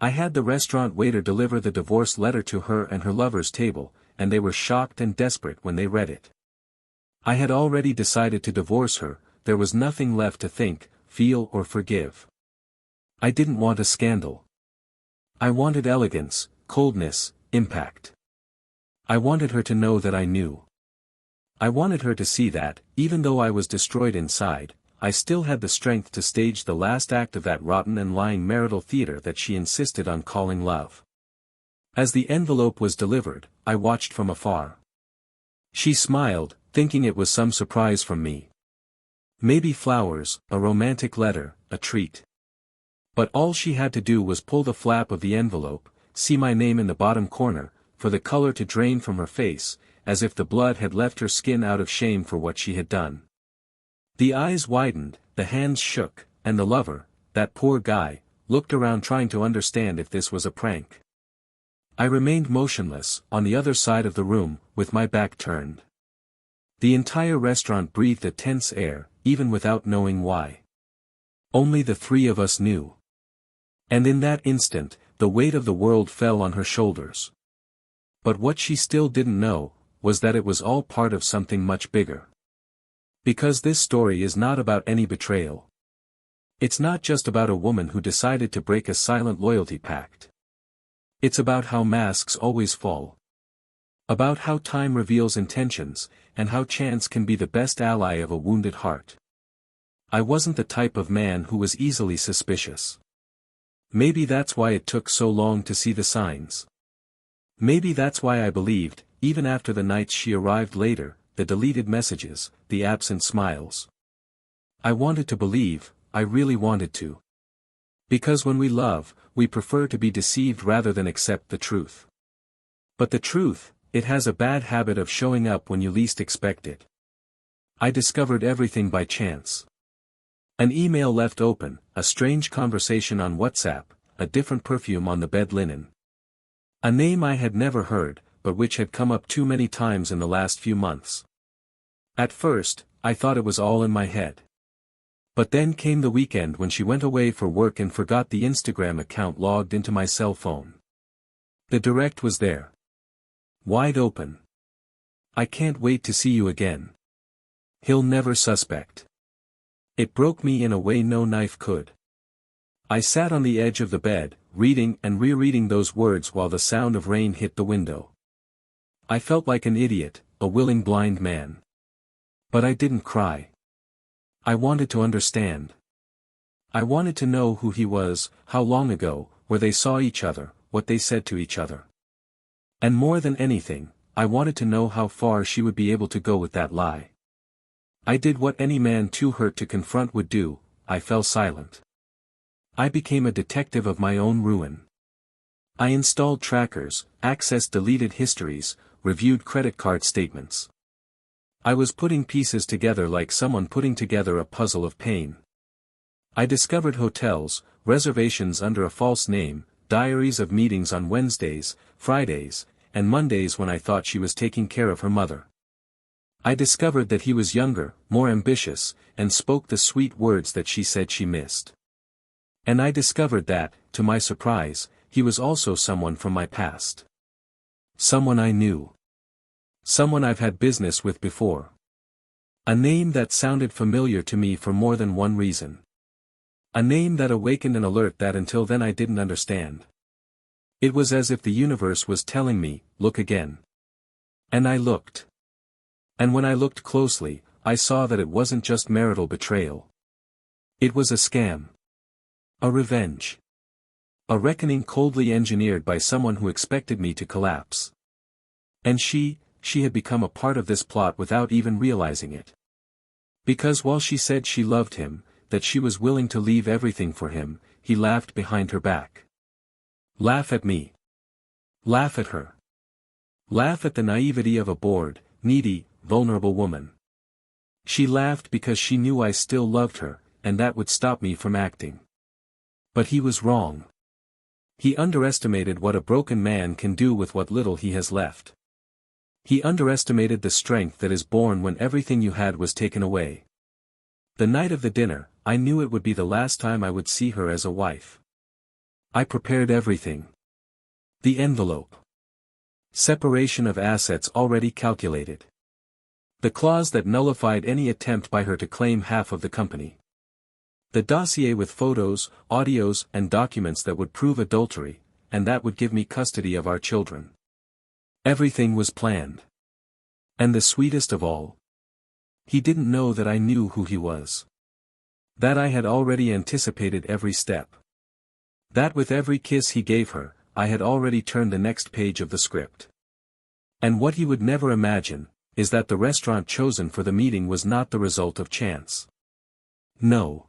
I had the restaurant waiter deliver the divorce letter to her and her lover's table, and they were shocked and desperate when they read it. I had already decided to divorce her, there was nothing left to think, feel or forgive. I didn't want a scandal. I wanted elegance, coldness, impact. I wanted her to know that I knew. I wanted her to see that, even though I was destroyed inside, I still had the strength to stage the last act of that rotten and lying marital theater that she insisted on calling love. As the envelope was delivered, I watched from afar. She smiled, thinking it was some surprise from me. Maybe flowers, a romantic letter, a treat. But all she had to do was pull the flap of the envelope, see my name in the bottom corner, for the color to drain from her face, as if the blood had left her skin out of shame for what she had done. The eyes widened, the hands shook, and the lover, that poor guy, looked around trying to understand if this was a prank. I remained motionless, on the other side of the room, with my back turned. The entire restaurant breathed a tense air, even without knowing why. Only the three of us knew. And in that instant, the weight of the world fell on her shoulders. But what she still didn't know, was that it was all part of something much bigger. Because this story is not about any betrayal. It's not just about a woman who decided to break a silent loyalty pact. It's about how masks always fall. About how time reveals intentions, and how chance can be the best ally of a wounded heart. I wasn't the type of man who was easily suspicious. Maybe that's why it took so long to see the signs. Maybe that's why I believed, even after the nights she arrived later, the deleted messages, the absent smiles. I wanted to believe, I really wanted to. Because when we love, we prefer to be deceived rather than accept the truth. But the truth, it has a bad habit of showing up when you least expect it. I discovered everything by chance. An email left open, a strange conversation on WhatsApp, a different perfume on the bed linen. A name I had never heard, but which had come up too many times in the last few months. At first, I thought it was all in my head. But then came the weekend when she went away for work and forgot the Instagram account logged into my cell phone. The direct was there. Wide open. I can't wait to see you again. He'll never suspect. It broke me in a way no knife could. I sat on the edge of the bed, reading and rereading those words while the sound of rain hit the window. I felt like an idiot, a willing blind man. But I didn't cry. I wanted to understand. I wanted to know who he was, how long ago, where they saw each other, what they said to each other. And more than anything, I wanted to know how far she would be able to go with that lie. I did what any man too hurt to confront would do, I fell silent. I became a detective of my own ruin. I installed trackers, accessed deleted histories, reviewed credit card statements. I was putting pieces together like someone putting together a puzzle of pain. I discovered hotels, reservations under a false name, diaries of meetings on Wednesdays, Fridays, and Mondays when I thought she was taking care of her mother. I discovered that he was younger, more ambitious, and spoke the sweet words that she said she missed. And I discovered that, to my surprise, he was also someone from my past. Someone I knew. Someone I've had business with before. A name that sounded familiar to me for more than one reason. A name that awakened an alert that until then I didn't understand. It was as if the universe was telling me, look again. And I looked. And when I looked closely, I saw that it wasn't just marital betrayal. It was a scam. A revenge. A reckoning coldly engineered by someone who expected me to collapse. And she had become a part of this plot without even realizing it. Because while she said she loved him, that she was willing to leave everything for him, he laughed behind her back. Laugh at me. Laugh at her. Laugh at the naivety of a bored, needy, vulnerable woman. She laughed because she knew I still loved her, and that would stop me from acting. But he was wrong. He underestimated what a broken man can do with what little he has left. He underestimated the strength that is born when everything you had was taken away. The night of the dinner, I knew it would be the last time I would see her as a wife. I prepared everything. The envelope. Separation of assets already calculated. The clause that nullified any attempt by her to claim half of the company. The dossier with photos, audios, and documents that would prove adultery, and that would give me custody of our children. Everything was planned. And the sweetest of all. He didn't know that I knew who he was. That I had already anticipated every step. That with every kiss he gave her, I had already turned the next page of the script. And what he would never imagine, is that the restaurant chosen for the meeting was not the result of chance. No.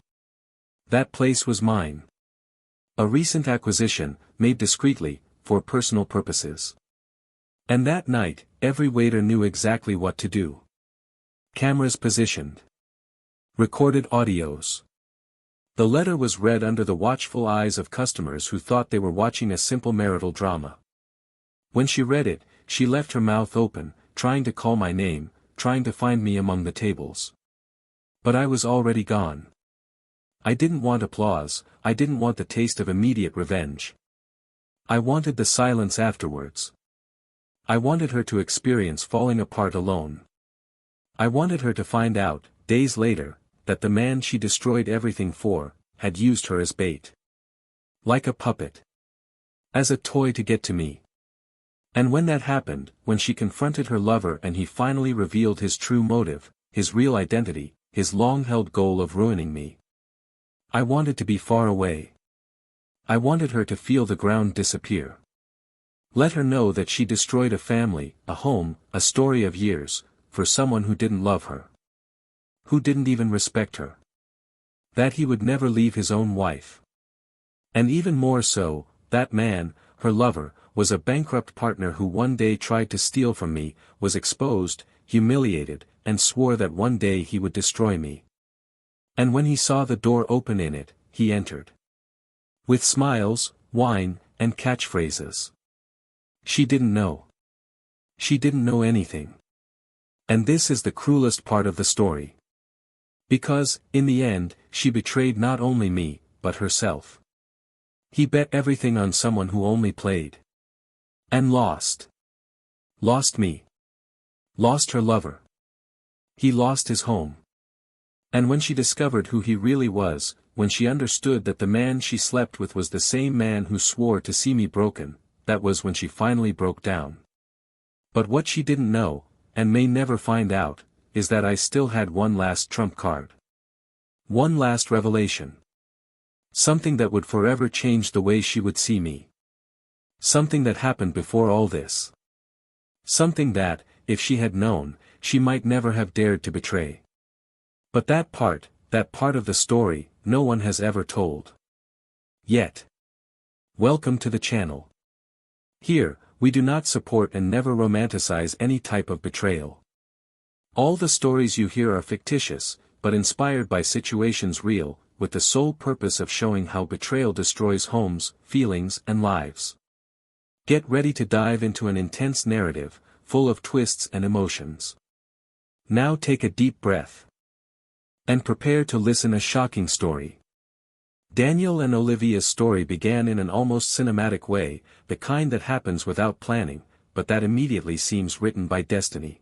That place was mine. A recent acquisition, made discreetly, for personal purposes. And that night, every waiter knew exactly what to do. Cameras positioned. Recorded audios. The letter was read under the watchful eyes of customers who thought they were watching a simple marital drama. When she read it, she left her mouth open, trying to call my name, trying to find me among the tables. But I was already gone. I didn't want applause, I didn't want the taste of immediate revenge. I wanted the silence afterwards. I wanted her to experience falling apart alone. I wanted her to find out, days later, that the man she destroyed everything for, had used her as bait. Like a puppet. As a toy to get to me. And when that happened, when she confronted her lover and he finally revealed his true motive, his real identity, his long-held goal of ruining me. I wanted to be far away. I wanted her to feel the ground disappear. Let her know that she destroyed a family, a home, a story of years, for someone who didn't love her. Who didn't even respect her. That he would never leave his own wife. And even more so, that man, her lover, was a bankrupt partner who one day tried to steal from me, was exposed, humiliated, and swore that one day he would destroy me. And when he saw the door open in it, he entered. With smiles, wine, and catchphrases. She didn't know. She didn't know anything. And this is the cruelest part of the story. Because, in the end, she betrayed not only me, but herself. He bet everything on someone who only played. And lost. Lost me. Lost her lover. He lost his home. And when she discovered who he really was, when she understood that the man she slept with was the same man who swore to see me broken, that was when she finally broke down. But what she didn't know, and may never find out, is that I still had one last trump card. One last revelation. Something that would forever change the way she would see me. Something that happened before all this. Something that, if she had known, she might never have dared to betray. But that part of the story, no one has ever told. Yet. Welcome to the channel. Here, we do not support and never romanticize any type of betrayal. All the stories you hear are fictitious, but inspired by situations real, with the sole purpose of showing how betrayal destroys homes, feelings, and lives. Get ready to dive into an intense narrative, full of twists and emotions. Now take a deep breath. And prepare to listen a shocking story. Daniel and Olivia's story began in an almost cinematic way, the kind that happens without planning, but that immediately seems written by destiny.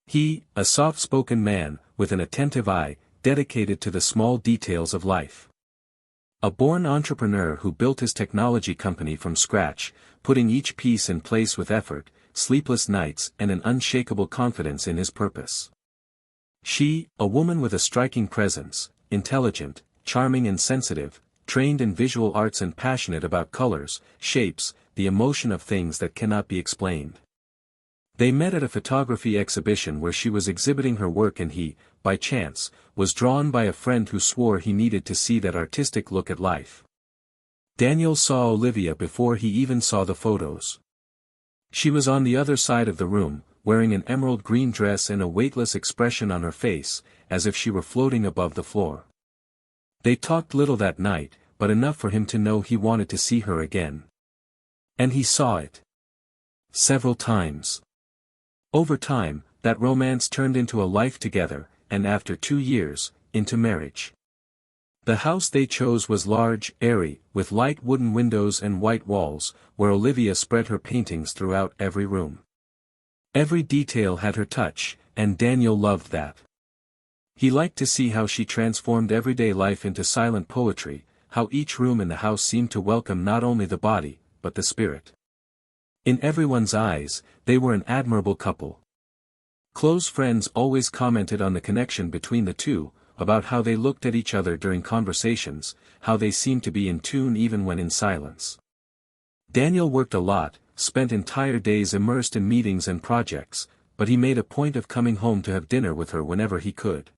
He, a soft-spoken man, with an attentive eye, dedicated to the small details of life. A born entrepreneur who built his technology company from scratch, putting each piece in place with effort, sleepless nights and an unshakable confidence in his purpose. She, a woman with a striking presence, intelligent, charming and sensitive, trained in visual arts and passionate about colors, shapes, the emotion of things that cannot be explained. They met at a photography exhibition where she was exhibiting her work and he, by chance, was drawn by a friend who swore he needed to see that artistic look at life. Daniel saw Olivia before he even saw the photos. She was on the other side of the room, wearing an emerald green dress and a weightless expression on her face, as if she were floating above the floor. They talked little that night, but enough for him to know he wanted to see her again. And he saw it. Several times. Over time, that romance turned into a life together, and after 2 years, into marriage. The house they chose was large, airy, with light wooden windows and white walls, where Olivia spread her paintings throughout every room. Every detail had her touch, and Daniel loved that. He liked to see how she transformed everyday life into silent poetry, how each room in the house seemed to welcome not only the body, but the spirit. In everyone's eyes, they were an admirable couple. Close friends always commented on the connection between the two, about how they looked at each other during conversations, how they seemed to be in tune even when in silence. Daniel worked a lot, spent entire days immersed in meetings and projects, but he made a point of coming home to have dinner with her whenever he could.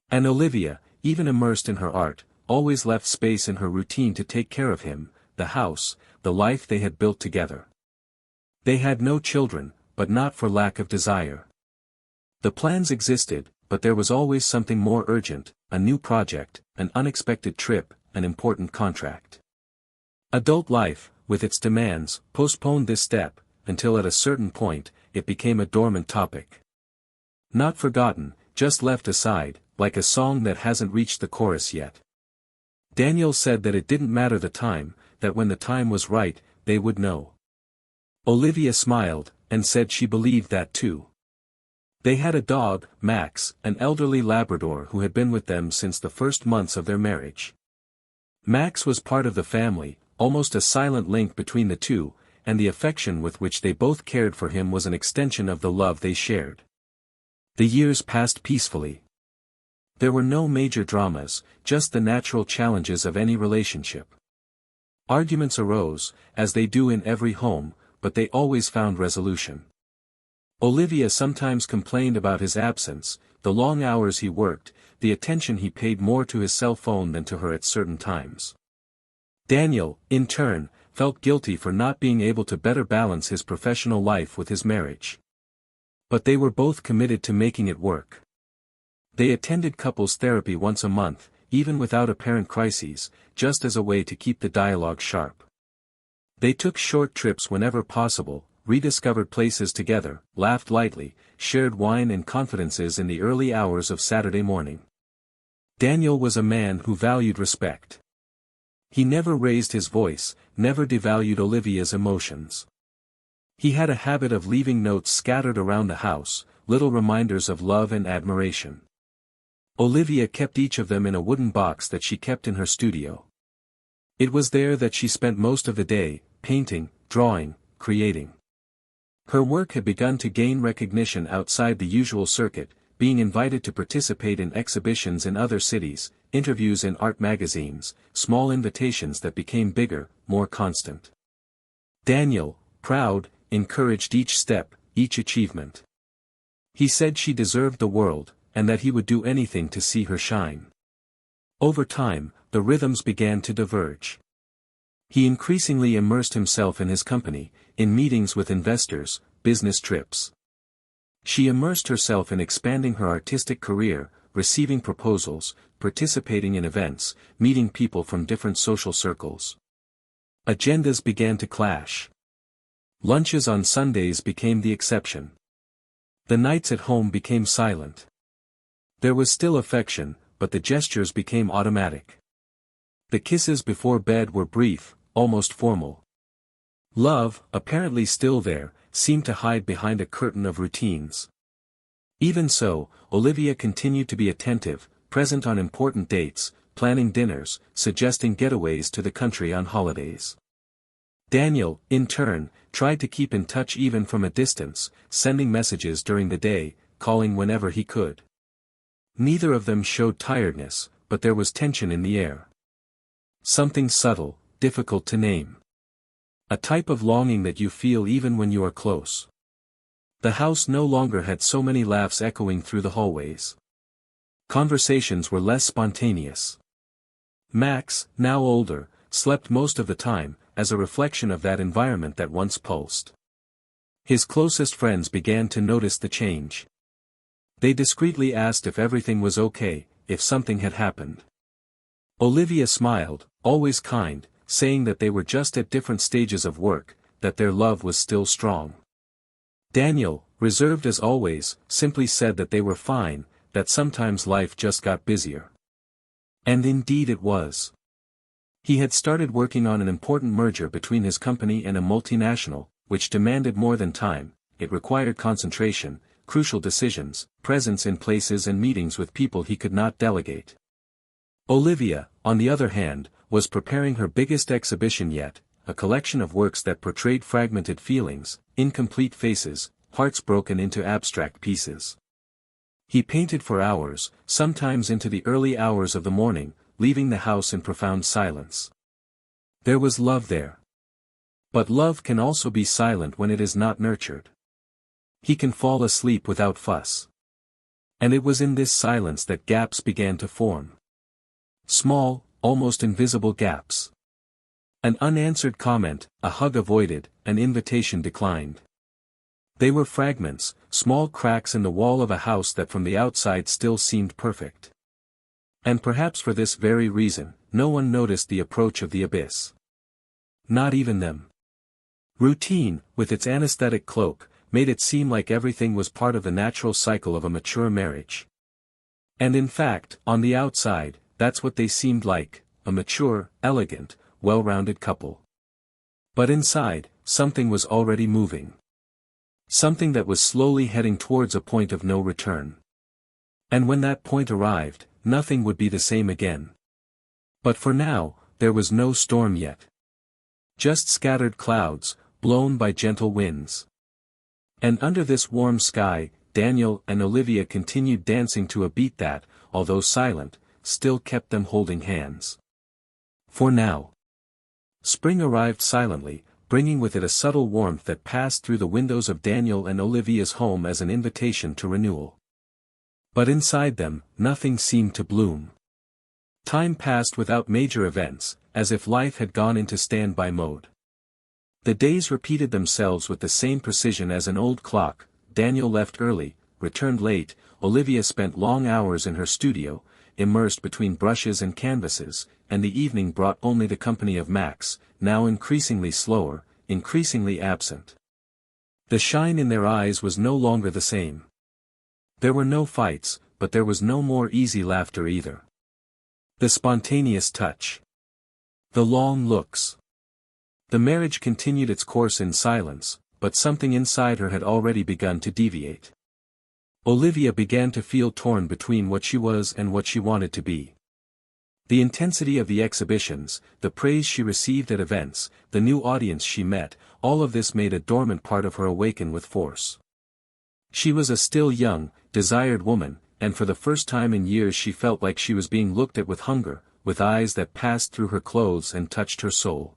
And Olivia, even immersed in her art, always left space in her routine to take care of him, the house, the life they had built together. They had no children, but not for lack of desire. The plans existed, but there was always something more urgent, a new project, an unexpected trip, an important contract. Adult life, with its demands, postponed this step, until at a certain point, it became a dormant topic. Not forgotten, just left aside, like a song that hasn't reached the chorus yet. Daniel said that it didn't matter the time, that when the time was right, they would know. Olivia smiled, and said she believed that too. They had a dog, Max, an elderly Labrador who had been with them since the first months of their marriage. Max was part of the family, almost a silent link between the two, and the affection with which they both cared for him was an extension of the love they shared. The years passed peacefully. There were no major dramas, just the natural challenges of any relationship. Arguments arose, as they do in every home, but they always found resolution. Olivia sometimes complained about his absence, the long hours he worked, the attention he paid more to his cell phone than to her at certain times. Daniel, in turn, felt guilty for not being able to better balance his professional life with his marriage. But they were both committed to making it work. They attended couples therapy once a month, even without apparent crises, just as a way to keep the dialogue sharp. They took short trips whenever possible, rediscovered places together, laughed lightly, shared wine and confidences in the early hours of Saturday morning. Daniel was a man who valued respect. He never raised his voice, never devalued Olivia's emotions. He had a habit of leaving notes scattered around the house, little reminders of love and admiration. Olivia kept each of them in a wooden box that she kept in her studio. It was there that she spent most of the day, painting, drawing, creating. Her work had begun to gain recognition outside the usual circuit, being invited to participate in exhibitions in other cities, interviews in art magazines, small invitations that became bigger, more constant. Daniel, proud, encouraged each step, each achievement. He said she deserved the world, and that he would do anything to see her shine. Over time, the rhythms began to diverge. He increasingly immersed himself in his company, in meetings with investors, business trips. She immersed herself in expanding her artistic career, receiving proposals, participating in events, meeting people from different social circles. Agendas began to clash. Lunches on Sundays became the exception. The nights at home became silent. There was still affection, but the gestures became automatic. The kisses before bed were brief, almost formal. Love, apparently still there, seemed to hide behind a curtain of routines. Even so, Olivia continued to be attentive, present on important dates, planning dinners, suggesting getaways to the country on holidays. Daniel, in turn, tried to keep in touch even from a distance, sending messages during the day, calling whenever he could. Neither of them showed tiredness, but there was tension in the air. Something subtle, difficult to name. A type of longing that you feel even when you are close. The house no longer had so many laughs echoing through the hallways. Conversations were less spontaneous. Max, now older, slept most of the time, as a reflection of that environment that once pulsed. His closest friends began to notice the change. They discreetly asked if everything was okay, if something had happened. Olivia smiled, always kind, saying that they were just at different stages of work, that their love was still strong. Daniel, reserved as always, simply said that they were fine, that sometimes life just got busier. And indeed it was. He had started working on an important merger between his company and a multinational, which demanded more than time. It required concentration, crucial decisions, presence in places and meetings with people he could not delegate. Olivia, on the other hand, was preparing her biggest exhibition yet, a collection of works that portrayed fragmented feelings, incomplete faces, hearts broken into abstract pieces. He painted for hours, sometimes into the early hours of the morning, leaving the house in profound silence. There was love there. But love can also be silent when it is not nurtured. He can fall asleep without fuss. And it was in this silence that gaps began to form. Small, almost invisible gaps. An unanswered comment, a hug avoided, an invitation declined. They were fragments, small cracks in the wall of a house that from the outside still seemed perfect. And perhaps for this very reason, no one noticed the approach of the abyss. Not even them. Routine, with its anesthetic cloak, made it seem like everything was part of the natural cycle of a mature marriage. And in fact, on the outside, that's what they seemed like, a mature, elegant, well-rounded couple. But inside, something was already moving. Something that was slowly heading towards a point of no return. And when that point arrived, nothing would be the same again. But for now, there was no storm yet. Just scattered clouds, blown by gentle winds. And under this warm sky, Daniel and Olivia continued dancing to a beat that, although silent, still kept them holding hands. For now. Spring arrived silently, bringing with it a subtle warmth that passed through the windows of Daniel and Olivia's home as an invitation to renewal. But inside them, nothing seemed to bloom. Time passed without major events, as if life had gone into standby mode. The days repeated themselves with the same precision as an old clock. Daniel left early, returned late. Olivia spent long hours in her studio, immersed between brushes and canvases, and the evening brought only the company of Max, now increasingly slower, increasingly absent. The shine in their eyes was no longer the same. There were no fights, but there was no more easy laughter either. The spontaneous touch. The long looks. The marriage continued its course in silence, but something inside her had already begun to deviate. Olivia began to feel torn between what she was and what she wanted to be. The intensity of the exhibitions, the praise she received at events, the new audience she met, all of this made a dormant part of her awaken with force. She was a still young, desired woman, and for the first time in years she felt like she was being looked at with hunger, with eyes that passed through her clothes and touched her soul.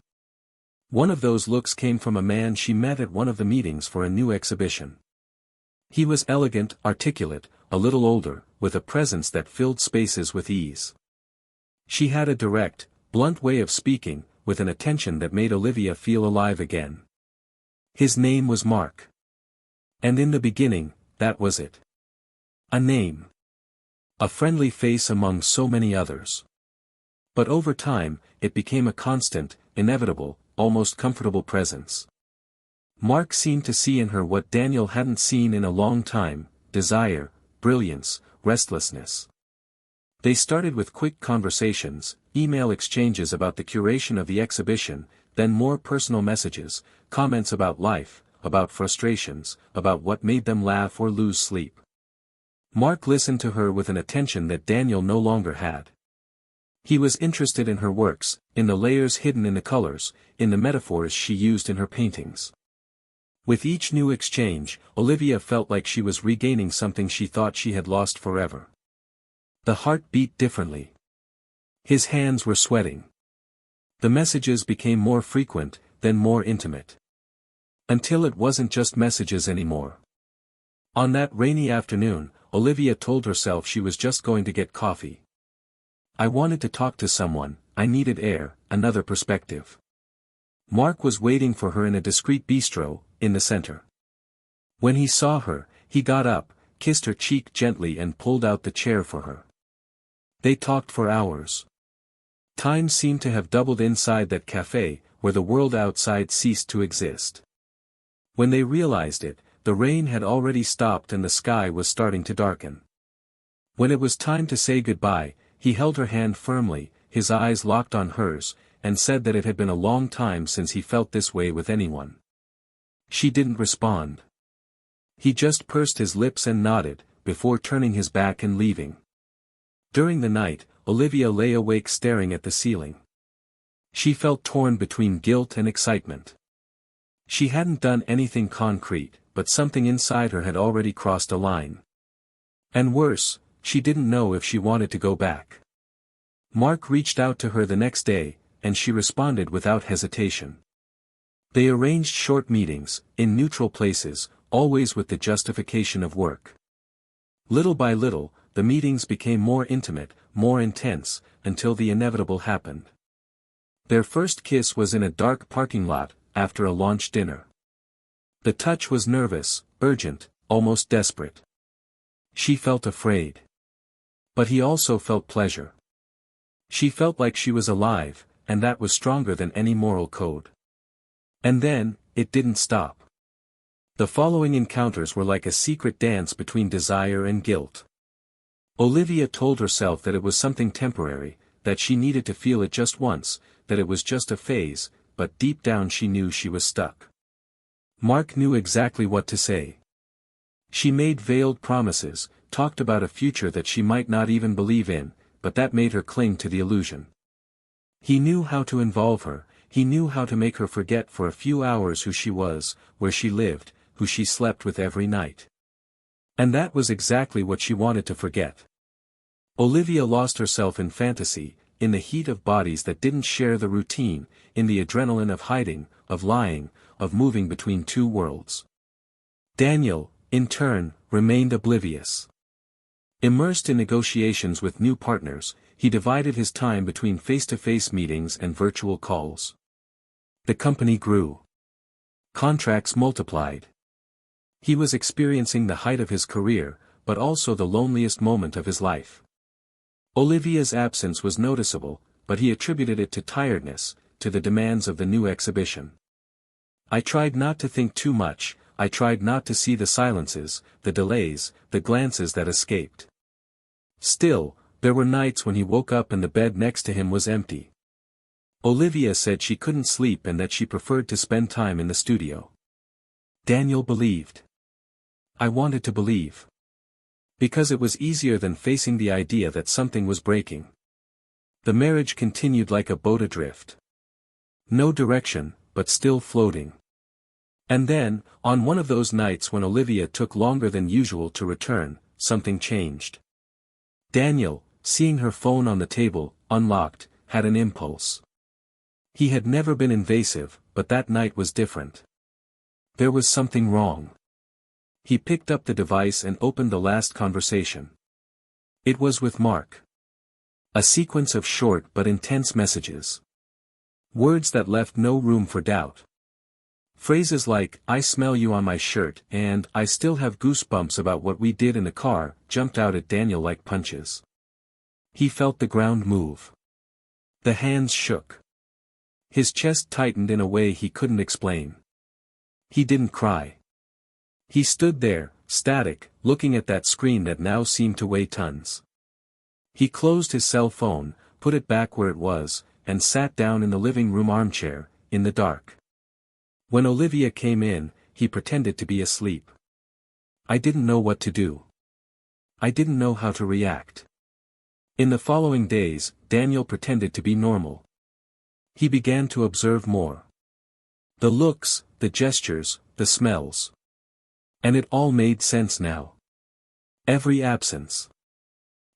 One of those looks came from a man she met at one of the meetings for a new exhibition. He was elegant, articulate, a little older, with a presence that filled spaces with ease. She had a direct, blunt way of speaking, with an attention that made Olivia feel alive again. His name was Mark. And in the beginning, that was it. A name. A friendly face among so many others. But over time, it became a constant, inevitable, almost comfortable presence. Mark seemed to see in her what Daniel hadn't seen in a long time: desire, brilliance, restlessness. They started with quick conversations, email exchanges about the curation of the exhibition, then more personal messages, comments about life, about frustrations, about what made them laugh or lose sleep. Mark listened to her with an attention that Daniel no longer had. He was interested in her works, in the layers hidden in the colors, in the metaphors she used in her paintings. With each new exchange, Olivia felt like she was regaining something she thought she had lost forever. The heart beat differently. His hands were sweating. The messages became more frequent, then more intimate. Until it wasn't just messages anymore. On that rainy afternoon, Olivia told herself she was just going to get coffee. I wanted to talk to someone, I needed air, another perspective. Mark was waiting for her in a discreet bistro, in the center. When he saw her, he got up, kissed her cheek gently and pulled out the chair for her. They talked for hours. Time seemed to have doubled inside that cafe, where the world outside ceased to exist. When they realized it, the rain had already stopped and the sky was starting to darken. When it was time to say goodbye, He held her hand firmly, his eyes locked on hers, and said that it had been a long time since he felt this way with anyone. She didn't respond. He just pursed his lips and nodded, before turning his back and leaving. During the night, Olivia lay awake staring at the ceiling. She felt torn between guilt and excitement. She hadn't done anything concrete, but something inside her had already crossed a line. And worse, she didn't know if she wanted to go back. Mark reached out to her the next day, and she responded without hesitation. They arranged short meetings, in neutral places, always with the justification of work. Little by little, the meetings became more intimate, more intense, until the inevitable happened. Their first kiss was in a dark parking lot, after a launch dinner. The touch was nervous, urgent, almost desperate. She felt afraid. But he also felt pleasure. She felt like she was alive, and that was stronger than any moral code. And then, it didn't stop. The following encounters were like a secret dance between desire and guilt. Olivia told herself that it was something temporary, that she needed to feel it just once, that it was just a phase, but deep down she knew she was stuck. Mark knew exactly what to say. She made veiled promises, talked about a future that she might not even believe in, but that made her cling to the illusion. He knew how to involve her, he knew how to make her forget for a few hours who she was, where she lived, who she slept with every night. And that was exactly what she wanted to forget. Olivia lost herself in fantasy, in the heat of bodies that didn't share the routine, in the adrenaline of hiding, of lying, of moving between two worlds. Daniel, in turn, remained oblivious. Immersed in negotiations with new partners, he divided his time between face-to-face meetings and virtual calls. The company grew. Contracts multiplied. He was experiencing the height of his career, but also the loneliest moment of his life. Olivia's absence was noticeable, but he attributed it to tiredness, to the demands of the new exhibition. I tried not to think too much, I tried not to see the silences, the delays, the glances that escaped. Still, there were nights when he woke up and the bed next to him was empty. Olivia said she couldn't sleep and that she preferred to spend time in the studio. Daniel believed. I wanted to believe. Because it was easier than facing the idea that something was breaking. The marriage continued like a boat adrift. No direction, but still floating. And then, on one of those nights when Olivia took longer than usual to return, something changed. Daniel, seeing her phone on the table, unlocked, had an impulse. He had never been invasive, but that night was different. There was something wrong. He picked up the device and opened the last conversation. It was with Mark. A sequence of short but intense messages. Words that left no room for doubt. Phrases like, "I smell you on my shirt," and "I still have goosebumps about what we did in the car," jumped out at Daniel like punches. He felt the ground move. The hands shook. His chest tightened in a way he couldn't explain. He didn't cry. He stood there, static, looking at that screen that now seemed to weigh tons. He closed his cell phone, put it back where it was, and sat down in the living room armchair, in the dark. When Olivia came in, he pretended to be asleep. I didn't know what to do. I didn't know how to react. In the following days, Daniel pretended to be normal. He began to observe more. The looks, the gestures, the smells. And it all made sense now. Every absence.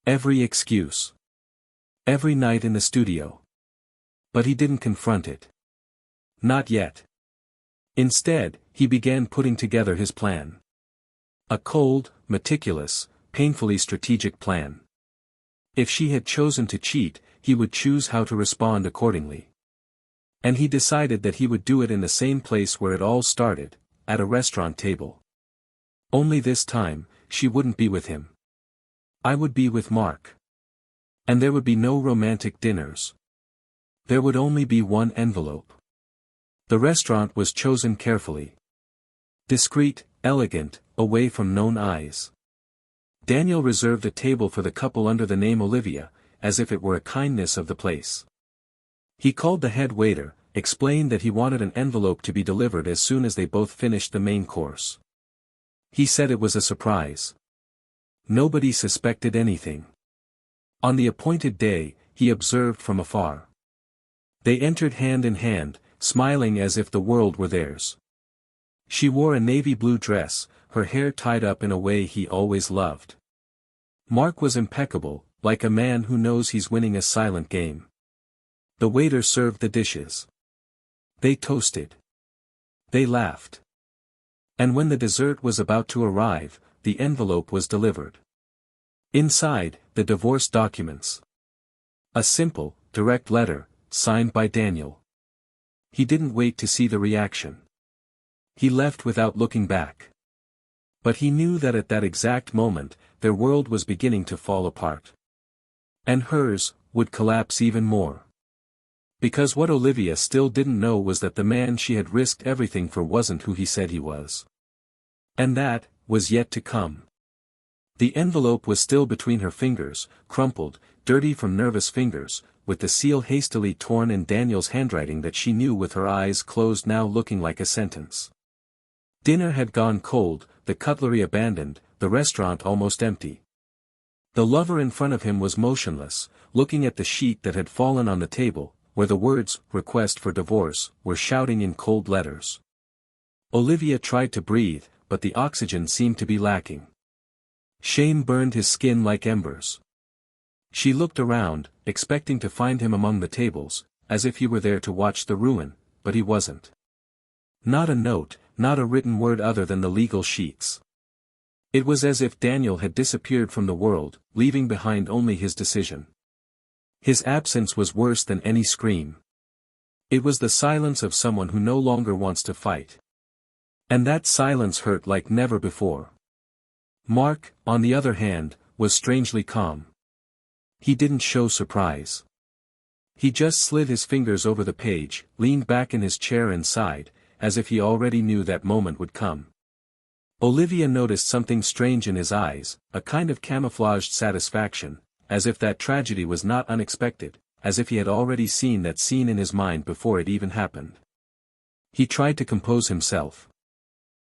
Every excuse. Every night in the studio. But he didn't confront it. Not yet. Instead, he began putting together his plan. A cold, meticulous, painfully strategic plan. If she had chosen to cheat, he would choose how to respond accordingly. And he decided that he would do it in the same place where it all started, at a restaurant table. Only this time, she wouldn't be with him. I would be with Mark. And there would be no romantic dinners. There would only be one envelope. The restaurant was chosen carefully. Discreet, elegant, away from known eyes. Daniel reserved a table for the couple under the name Olivia, as if it were a kindness of the place. He called the head waiter, explained that he wanted an envelope to be delivered as soon as they both finished the main course. He said it was a surprise. Nobody suspected anything. On the appointed day, he observed from afar. They entered hand in hand, smiling as if the world were theirs. She wore a navy blue dress, her hair tied up in a way he always loved. Mark was impeccable, like a man who knows he's winning a silent game. The waiter served the dishes. They toasted. They laughed. And when the dessert was about to arrive, the envelope was delivered. Inside, the divorce documents. A simple, direct letter, signed by Daniel. He didn't wait to see the reaction. He left without looking back. But he knew that at that exact moment, their world was beginning to fall apart. And hers would collapse even more. Because what Olivia still didn't know was that the man she had risked everything for wasn't who he said he was. And that was yet to come. The envelope was still between her fingers, crumpled, dirty from nervous fingers, with the seal hastily torn in Daniel's handwriting that she knew with her eyes closed now looking like a sentence. Dinner had gone cold, the cutlery abandoned, the restaurant almost empty. The lover in front of him was motionless, looking at the sheet that had fallen on the table, where the words, "request for divorce," were shouting in cold letters. Olivia tried to breathe, but the oxygen seemed to be lacking. Shame burned his skin like embers. She looked around, expecting to find him among the tables, as if he were there to watch the ruin, but he wasn't. Not a note, not a written word other than the legal sheets. It was as if Daniel had disappeared from the world, leaving behind only his decision. His absence was worse than any scream. It was the silence of someone who no longer wants to fight. And that silence hurt like never before. Mark, on the other hand, was strangely calm. He didn't show surprise. He just slid his fingers over the page, leaned back in his chair and sighed, as if he already knew that moment would come. Olivia noticed something strange in his eyes, a kind of camouflaged satisfaction, as if that tragedy was not unexpected, as if he had already seen that scene in his mind before it even happened. He tried to compose himself.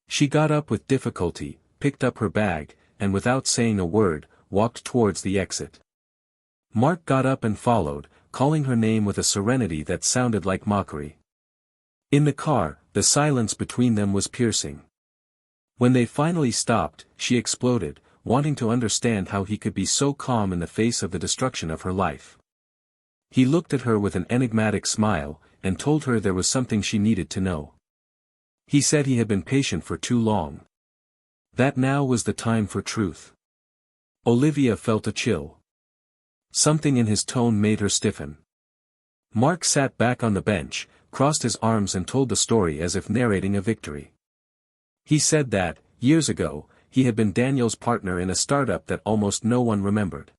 She got up with difficulty, picked up her bag, and without saying a word, walked towards the exit. Mark got up and followed, calling her name with a serenity that sounded like mockery. In the car, the silence between them was piercing. When they finally stopped, she exploded, wanting to understand how he could be so calm in the face of the destruction of her life. He looked at her with an enigmatic smile, and told her there was something she needed to know. He said he had been patient for too long. That now was the time for truth. Olivia felt a chill. Something in his tone made her stiffen. Mark sat back on the bench, crossed his arms and told the story as if narrating a victory. He said that, years ago, he had been Daniel's partner in a startup that almost no one remembered.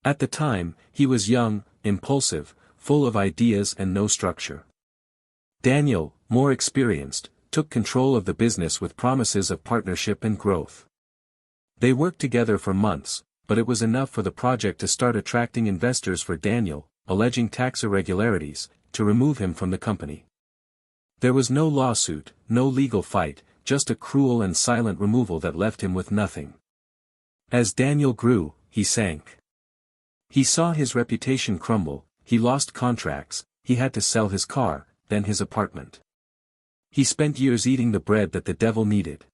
At the time, he was young, impulsive, full of ideas and no structure. Daniel, more experienced, took control of the business with promises of partnership and growth. They worked together for months, but it was enough for the project to start attracting investors for Daniel, alleging tax irregularities, to remove him from the company. There was no lawsuit, no legal fight, just a cruel and silent removal that left him with nothing. As Daniel grew, he sank. He saw his reputation crumble, he lost contracts, he had to sell his car, then his apartment. He spent years eating the bread that the devil kneaded.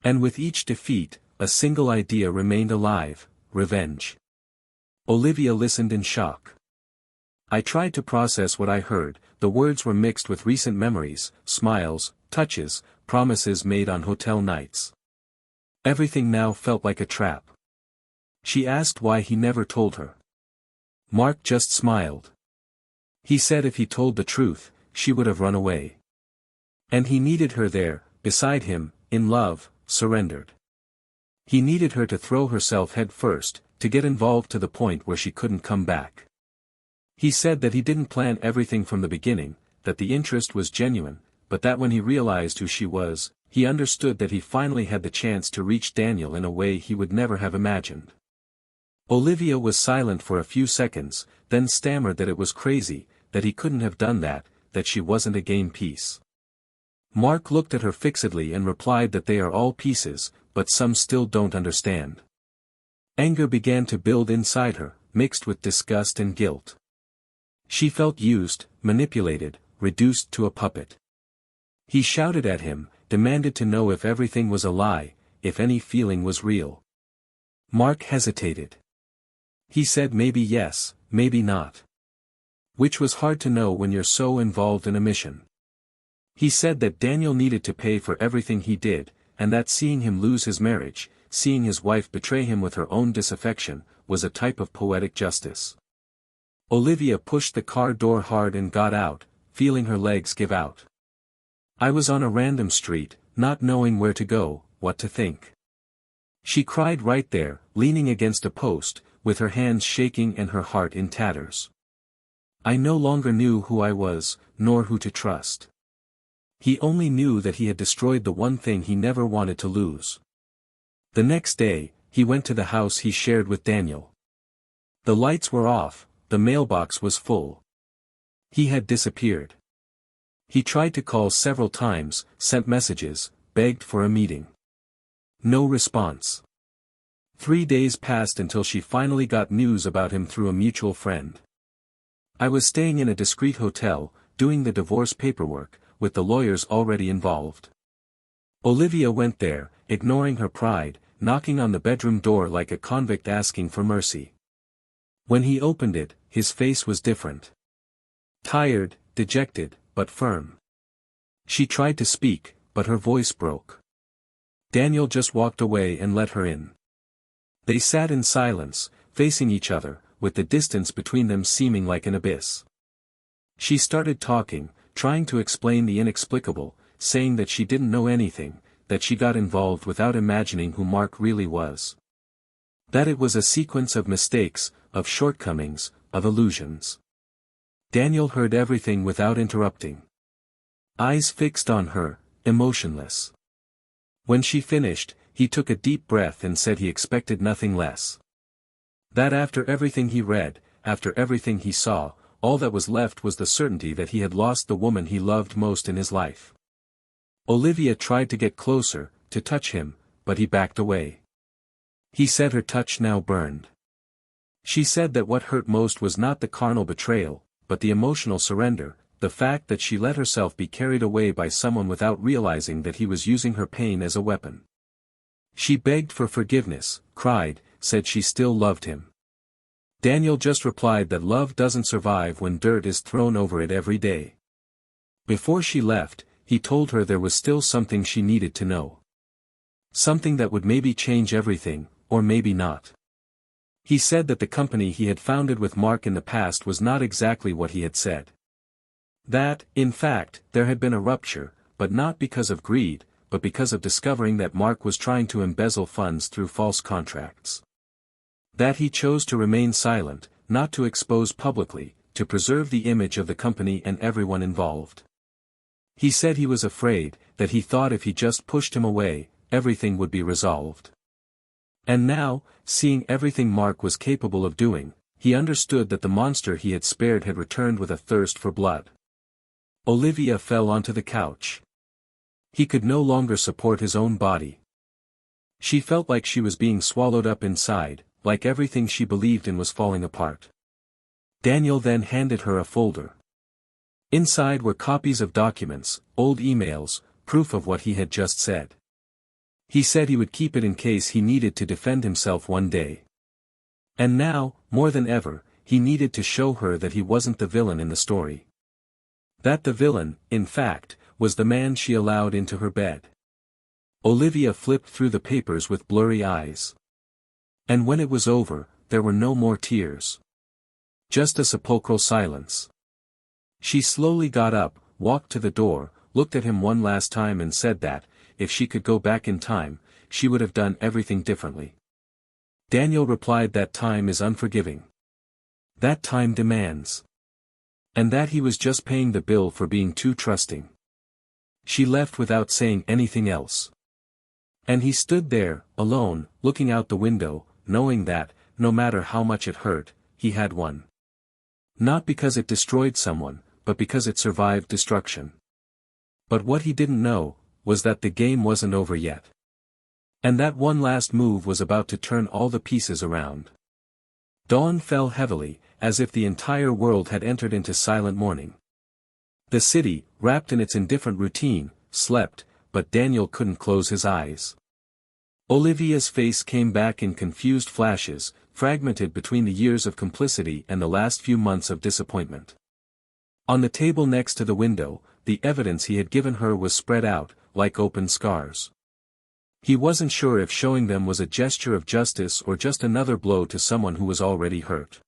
And with each defeat, a single idea remained alive: revenge. Olivia listened in shock. I tried to process what I heard. The words were mixed with recent memories, smiles, touches, promises made on hotel nights. Everything now felt like a trap. She asked why he never told her. Mark just smiled. He said if he told the truth, she would have run away. And he needed her there, beside him, in love, surrendered. He needed her to throw herself head first, to get involved to the point where she couldn't come back. He said that he didn't plan everything from the beginning, that the interest was genuine, but that when he realized who she was, he understood that he finally had the chance to reach Daniel in a way he would never have imagined. Olivia was silent for a few seconds, then stammered that it was crazy, that he couldn't have done that, that she wasn't a game piece. Mark looked at her fixedly and replied that they are all pieces, but some still don't understand. Anger began to build inside her, mixed with disgust and guilt. She felt used, manipulated, reduced to a puppet. He shouted at him, demanded to know if everything was a lie, if any feeling was real. Mark hesitated. He said maybe yes, maybe not. Which was hard to know when you're so involved in a mission. He said that Daniel needed to pay for everything he did, and that seeing him lose his marriage, seeing his wife betray him with her own disaffection, was a type of poetic justice. Olivia pushed the car door hard and got out, feeling her legs give out. I was on a random street, not knowing where to go, what to think. She cried right there, leaning against a post, with her hands shaking and her heart in tatters. I no longer knew who I was, nor who to trust. He only knew that he had destroyed the one thing he never wanted to lose. The next day, he went to the house he shared with Daniel. The lights were off, the mailbox was full. He had disappeared. He tried to call several times, sent messages, begged for a meeting. No response. 3 days passed until she finally got news about him through a mutual friend. I was staying in a discreet hotel, doing the divorce paperwork, with the lawyers already involved. Olivia went there, ignoring her pride, knocking on the bedroom door like a convict asking for mercy. When he opened it, his face was different. Tired, dejected, but firm. She tried to speak, but her voice broke. Daniel just walked away and let her in. They sat in silence, facing each other, with the distance between them seeming like an abyss. She started talking, trying to explain the inexplicable, saying that she didn't know anything, that she got involved without imagining who Mark really was. That it was a sequence of mistakes, of shortcomings, of illusions. Daniel heard everything without interrupting. Eyes fixed on her, emotionless. When she finished, he took a deep breath and said he expected nothing less. That after everything he read, after everything he saw, all that was left was the certainty that he had lost the woman he loved most in his life. Olivia tried to get closer, to touch him, but he backed away. He said her touch now burned. She said that what hurt most was not the carnal betrayal, but the emotional surrender, the fact that she let herself be carried away by someone without realizing that he was using her pain as a weapon. She begged for forgiveness, cried, said she still loved him. Daniel just replied that love doesn't survive when dirt is thrown over it every day. Before she left, he told her there was still something she needed to know. Something that would maybe change everything, or maybe not. He said that the company he had founded with Mark in the past was not exactly what he had said. That, in fact, there had been a rupture, but not because of greed, but because of discovering that Mark was trying to embezzle funds through false contracts. That he chose to remain silent, not to expose publicly, to preserve the image of the company and everyone involved. He said he was afraid, that he thought if he just pushed him away, everything would be resolved. And now, seeing everything Mark was capable of doing, he understood that the monster he had spared had returned with a thirst for blood. Olivia fell onto the couch. He could no longer support his own body. She felt like she was being swallowed up inside, like everything she believed in was falling apart. Daniel then handed her a folder. Inside were copies of documents, old emails, proof of what he had just said. He said he would keep it in case he needed to defend himself one day. And now, more than ever, he needed to show her that he wasn't the villain in the story. That the villain, in fact, was the man she allowed into her bed. Olivia flipped through the papers with blurry eyes. And when it was over, there were no more tears. Just a sepulchral silence. She slowly got up, walked to the door, looked at him one last time and said that, if she could go back in time, she would have done everything differently. Daniel replied that time is unforgiving. That time demands. And that he was just paying the bill for being too trusting. She left without saying anything else. And he stood there, alone, looking out the window, knowing that, no matter how much it hurt, he had won. Not because it destroyed someone, but because it survived destruction. But what he didn't know, was that the game wasn't over yet. And that one last move was about to turn all the pieces around. Dawn fell heavily, as if the entire world had entered into silent mourning. The city, wrapped in its indifferent routine, slept, but Daniel couldn't close his eyes. Olivia's face came back in confused flashes, fragmented between the years of complicity and the last few months of disappointment. On the table next to the window, the evidence he had given her was spread out, like open scars. He wasn't sure if showing them was a gesture of justice or just another blow to someone who was already hurt.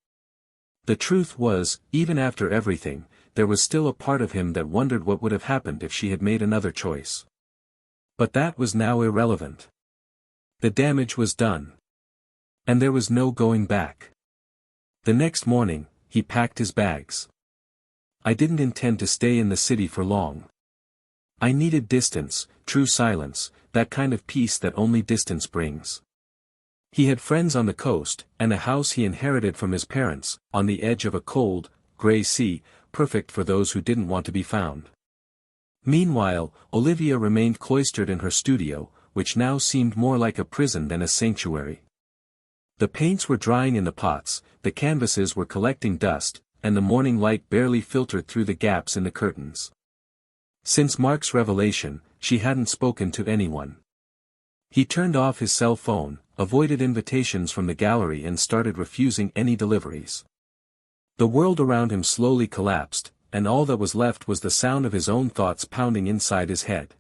The truth was, even after everything, there was still a part of him that wondered what would have happened if she had made another choice. But that was now irrelevant. The damage was done. And there was no going back. The next morning, he packed his bags. I didn't intend to stay in the city for long. I needed distance, true silence, that kind of peace that only distance brings. He had friends on the coast, and a house he inherited from his parents, on the edge of a cold, gray sea, perfect for those who didn't want to be found. Meanwhile, Olivia remained cloistered in her studio, which now seemed more like a prison than a sanctuary. The paints were drying in the pots, the canvases were collecting dust, and the morning light barely filtered through the gaps in the curtains. Since Mark's revelation, she hadn't spoken to anyone. He turned off his cell phone, avoided invitations from the gallery and started refusing any deliveries. The world around him slowly collapsed, and all that was left was the sound of his own thoughts pounding inside his head.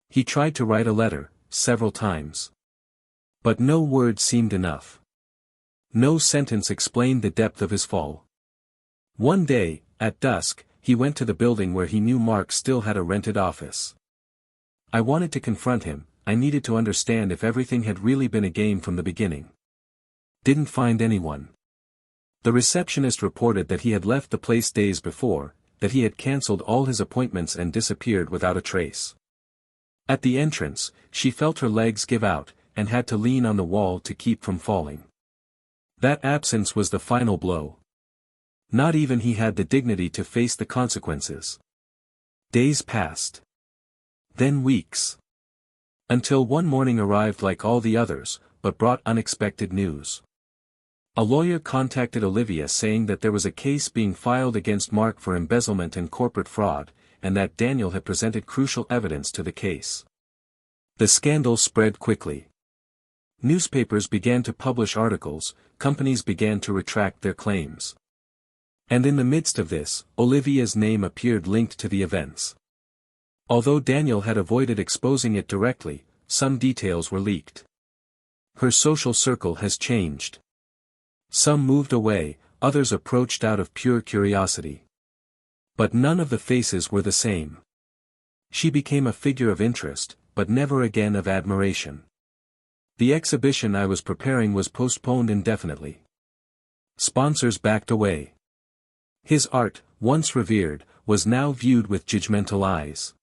He tried to write a letter, several times. But no word seemed enough. No sentence explained the depth of his fall. One day, at dusk, he went to the building where he knew Mark still had a rented office. I wanted to confront him, I needed to understand if everything had really been a game from the beginning. Didn't find anyone. The receptionist reported that he had left the place days before, that he had cancelled all his appointments and disappeared without a trace. At the entrance, she felt her legs give out, and had to lean on the wall to keep from falling. That absence was the final blow. Not even he had the dignity to face the consequences. Days passed. Then weeks. Until one morning arrived like all the others, but brought unexpected news. A lawyer contacted Olivia saying that there was a case being filed against Mark for embezzlement and corporate fraud, and that Daniel had presented crucial evidence to the case. The scandal spread quickly. Newspapers began to publish articles, companies began to retract their claims. And in the midst of this, Olivia's name appeared linked to the events. Although Daniel had avoided exposing it directly, some details were leaked. Her social circle has changed. Some moved away, others approached out of pure curiosity. But none of the faces were the same. She became a figure of interest, but never again of admiration. The exhibition I was preparing was postponed indefinitely. Sponsors backed away. His art, once revered, was now viewed with judgmental eyes.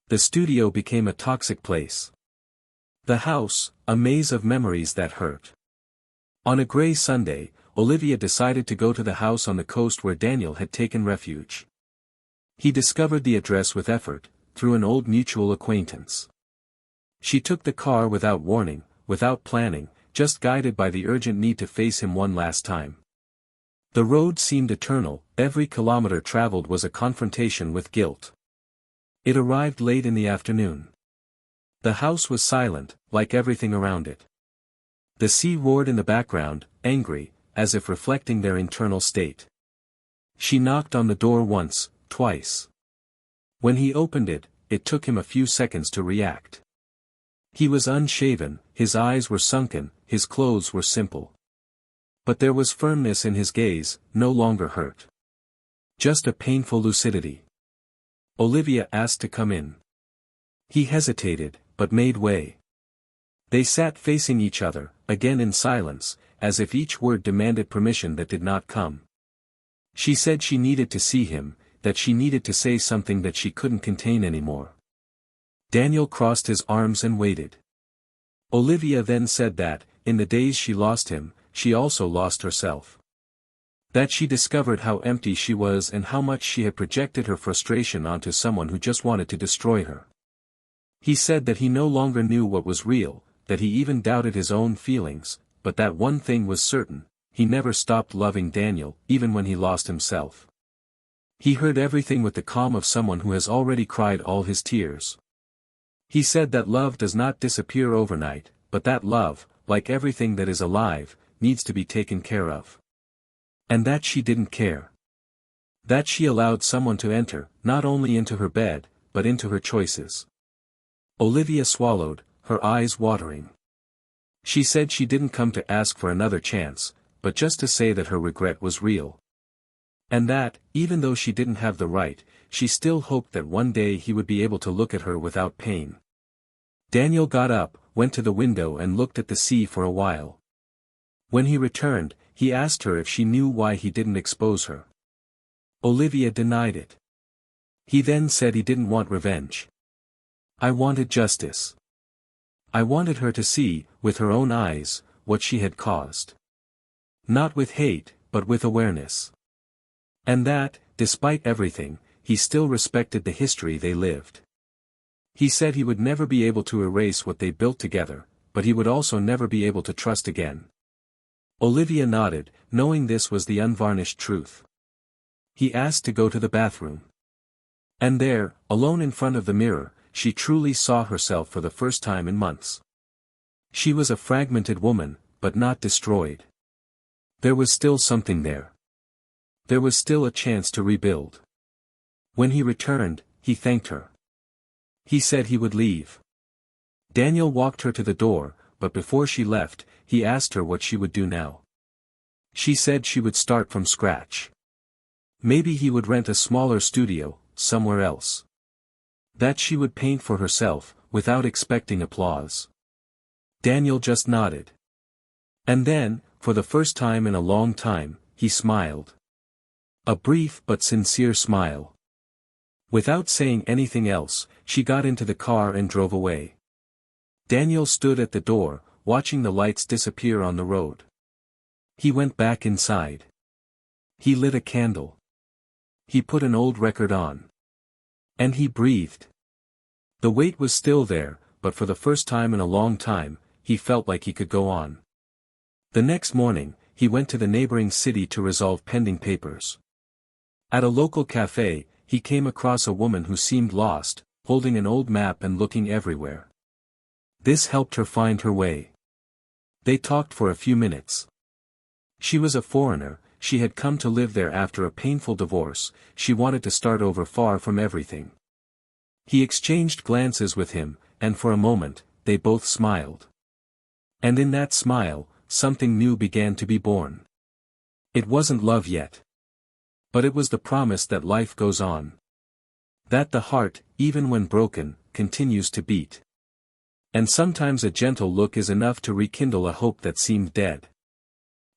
The studio became a toxic place. The house, a maze of memories that hurt. On a gray Sunday, Olivia decided to go to the house on the coast where Daniel had taken refuge. He discovered the address with effort, through an old mutual acquaintance. She took the car without warning, without planning, just guided by the urgent need to face him one last time. The road seemed eternal, every kilometer traveled was a confrontation with guilt. It arrived late in the afternoon. The house was silent, like everything around it. The sea roared in the background, angry, as if reflecting their internal state. She knocked on the door once, twice. When he opened it, it took him a few seconds to react. He was unshaven, his eyes were sunken, his clothes were simple. But there was firmness in his gaze, no longer hurt. Just a painful lucidity. Olivia asked to come in. He hesitated, but made way. They sat facing each other, again in silence, as if each word demanded permission that did not come. She said she needed to see him, that she needed to say something that she couldn't contain anymore. Daniel crossed his arms and waited. Olivia then said that, in the days she lost him, she also lost herself. That she discovered how empty she was and how much she had projected her frustration onto someone who just wanted to destroy her. He said that he no longer knew what was real, that he even doubted his own feelings, but that one thing was certain: he never stopped loving Daniel, even when he lost himself. He heard everything with the calm of someone who has already cried all his tears. He said that love does not disappear overnight, but that love, like everything that is alive, needs to be taken care of. And that she didn't care. That she allowed someone to enter, not only into her bed, but into her choices. Olivia swallowed, her eyes watering. She said she didn't come to ask for another chance, but just to say that her regret was real. And that, even though she didn't have the right, she still hoped that one day he would be able to look at her without pain. Daniel got up, went to the window and looked at the sea for a while. When he returned, he asked her if she knew why he didn't expose her. Olivia denied it. He then said he didn't want revenge. "I wanted justice. I wanted her to see, with her own eyes, what she had caused. Not with hate, but with awareness. And that, despite everything, he still respected the history they lived. He said he would never be able to erase what they built together, but he would also never be able to trust again." Olivia nodded, knowing this was the unvarnished truth. He asked to go to the bathroom. And there, alone in front of the mirror, she truly saw herself for the first time in months. She was a fragmented woman, but not destroyed. There was still something there. There was still a chance to rebuild. When he returned, he thanked her. He said he would leave. Daniel walked her to the door, but before she left, he asked her what she would do now. She said she would start from scratch. Maybe he would rent a smaller studio, somewhere else. That she would paint for herself, without expecting applause. Daniel just nodded. And then, for the first time in a long time, he smiled. A brief but sincere smile. Without saying anything else, she got into the car and drove away. Daniel stood at the door, watching the lights disappear on the road. He went back inside. He lit a candle. He put an old record on. And he breathed. The weight was still there, but for the first time in a long time, he felt like he could go on. The next morning, he went to the neighboring city to resolve pending papers. At a local cafe, he came across a woman who seemed lost, holding an old map and looking everywhere. This helped her find her way. They talked for a few minutes. She was a foreigner, she had come to live there after a painful divorce, she wanted to start over far from everything. He exchanged glances with him, and for a moment, they both smiled. And in that smile, something new began to be born. It wasn't love yet. But it was the promise that life goes on. That the heart, even when broken, continues to beat. And sometimes a gentle look is enough to rekindle a hope that seemed dead.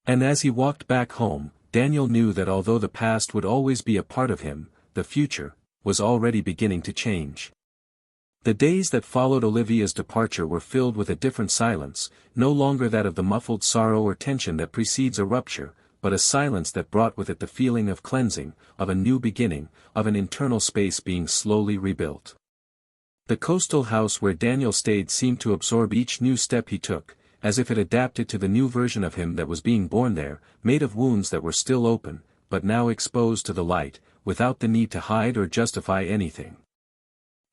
And as he walked back home, Daniel knew that although the past would always be a part of him, the future was already beginning to change. The days that followed Olivia's departure were filled with a different silence, no longer that of the muffled sorrow or tension that precedes a rupture, but a silence that brought with it the feeling of cleansing, of a new beginning, of an internal space being slowly rebuilt. The coastal house where Daniel stayed seemed to absorb each new step he took, as if it adapted to the new version of him that was being born there, made of wounds that were still open, but now exposed to the light, without the need to hide or justify anything.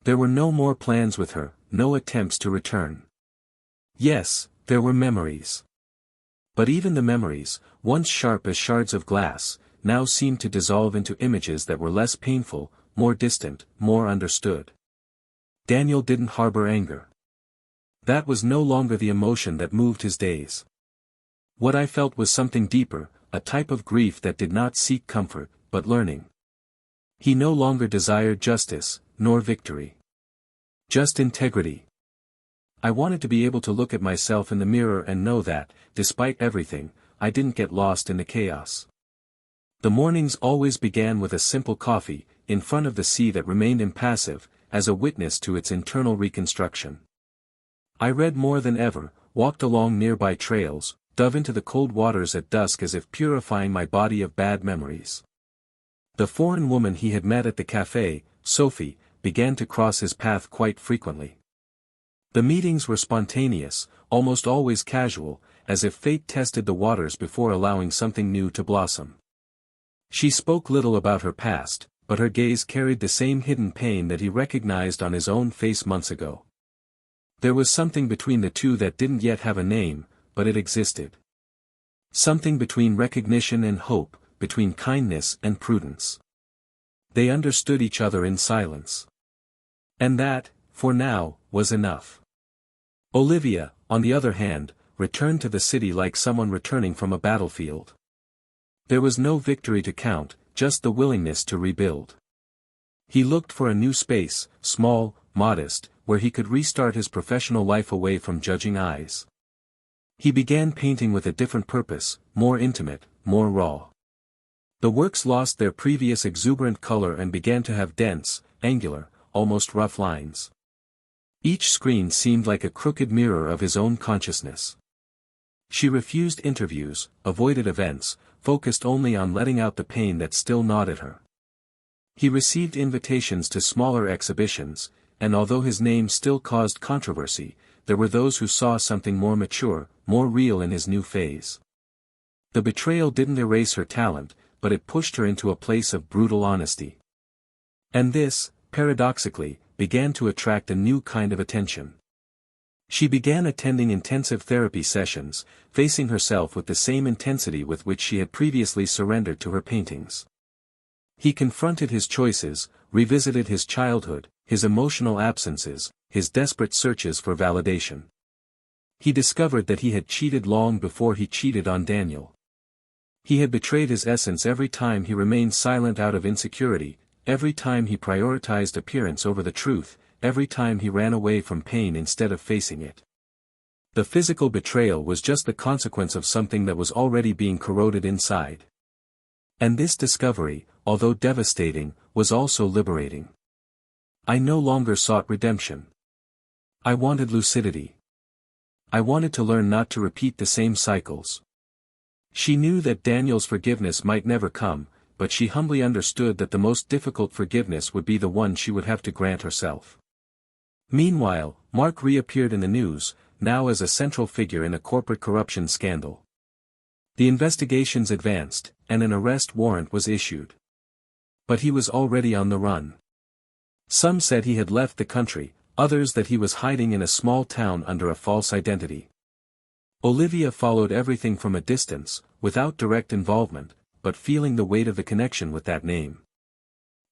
There were no more plans with her, no attempts to return. Yes, there were memories. But even the memories, once sharp as shards of glass, now seemed to dissolve into images that were less painful, more distant, more understood. Daniel didn't harbor anger. That was no longer the emotion that moved his days. What I felt was something deeper, a type of grief that did not seek comfort, but learning. He no longer desired justice, nor victory. Just integrity. I wanted to be able to look at myself in the mirror and know that, despite everything, I didn't get lost in the chaos. The mornings always began with a simple coffee, in front of the sea that remained impassive, as a witness to its internal reconstruction. I read more than ever, walked along nearby trails, dove into the cold waters at dusk as if purifying my body of bad memories. The foreign woman he had met at the café, Sophie, began to cross his path quite frequently. The meetings were spontaneous, almost always casual, as if fate tested the waters before allowing something new to blossom. She spoke little about her past, but her gaze carried the same hidden pain that he recognized on his own face months ago. There was something between the two that didn't yet have a name, but it existed. Something between recognition and hope, between kindness and prudence. They understood each other in silence. And that, for now, was enough. Olivia, on the other hand, returned to the city like someone returning from a battlefield. There was no victory to count, just the willingness to rebuild. He looked for a new space, small, modest, where he could restart his professional life away from judging eyes. He began painting with a different purpose, more intimate, more raw. The works lost their previous exuberant color and began to have dense, angular, almost rough lines. Each screen seemed like a crooked mirror of his own consciousness. She refused interviews, avoided events, focused only on letting out the pain that still gnawed at her. He received invitations to smaller exhibitions, and although his name still caused controversy, there were those who saw something more mature, more real in his new phase. The betrayal didn't erase her talent, but it pushed her into a place of brutal honesty. And this, paradoxically, began to attract a new kind of attention. She began attending intensive therapy sessions, facing herself with the same intensity with which she had previously surrendered to her paintings. He confronted his choices, revisited his childhood, his emotional absences, his desperate searches for validation. He discovered that he had cheated long before he cheated on Daniel. He had betrayed his essence every time he remained silent out of insecurity, every time he prioritized appearance over the truth, every time he ran away from pain instead of facing it. The physical betrayal was just the consequence of something that was already being corroded inside. And this discovery, although devastating, was also liberating. I no longer sought redemption. I wanted lucidity. I wanted to learn not to repeat the same cycles. She knew that Daniel's forgiveness might never come, but she humbly understood that the most difficult forgiveness would be the one she would have to grant herself. Meanwhile, Mark reappeared in the news, now as a central figure in a corporate corruption scandal. The investigations advanced, and an arrest warrant was issued. But he was already on the run. Some said he had left the country, others that he was hiding in a small town under a false identity. Olivia followed everything from a distance, without direct involvement, but feeling the weight of the connection with that name.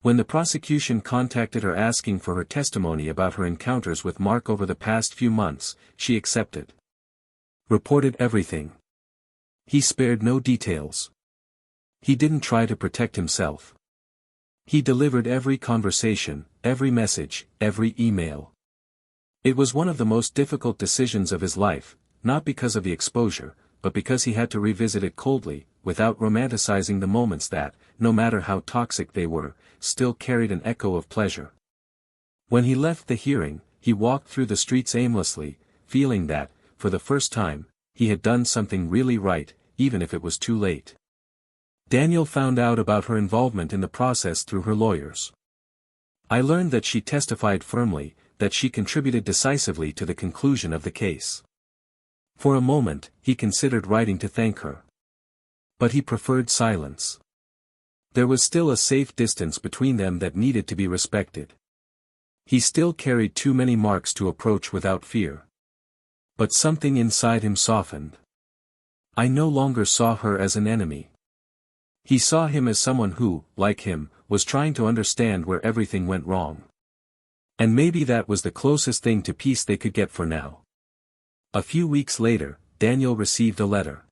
When the prosecution contacted her asking for her testimony about her encounters with Mark over the past few months, she accepted. Reported everything. He spared no details. He didn't try to protect himself. He delivered every conversation, every message, every email. It was one of the most difficult decisions of his life, not because of the exposure, but because he had to revisit it coldly, without romanticizing the moments that, no matter how toxic they were, still carried an echo of pleasure. When he left the hearing, he walked through the streets aimlessly, feeling that, for the first time, he had done something really right, even if it was too late. Daniel found out about her involvement in the process through her lawyers. I learned that she testified firmly, that she contributed decisively to the conclusion of the case. For a moment, he considered writing to thank her. But he preferred silence. There was still a safe distance between them that needed to be respected. He still carried too many marks to approach without fear. But something inside him softened. I no longer saw her as an enemy. He saw him as someone who, like him, was trying to understand where everything went wrong. And maybe that was the closest thing to peace they could get for now. A few weeks later, Daniel received a letter.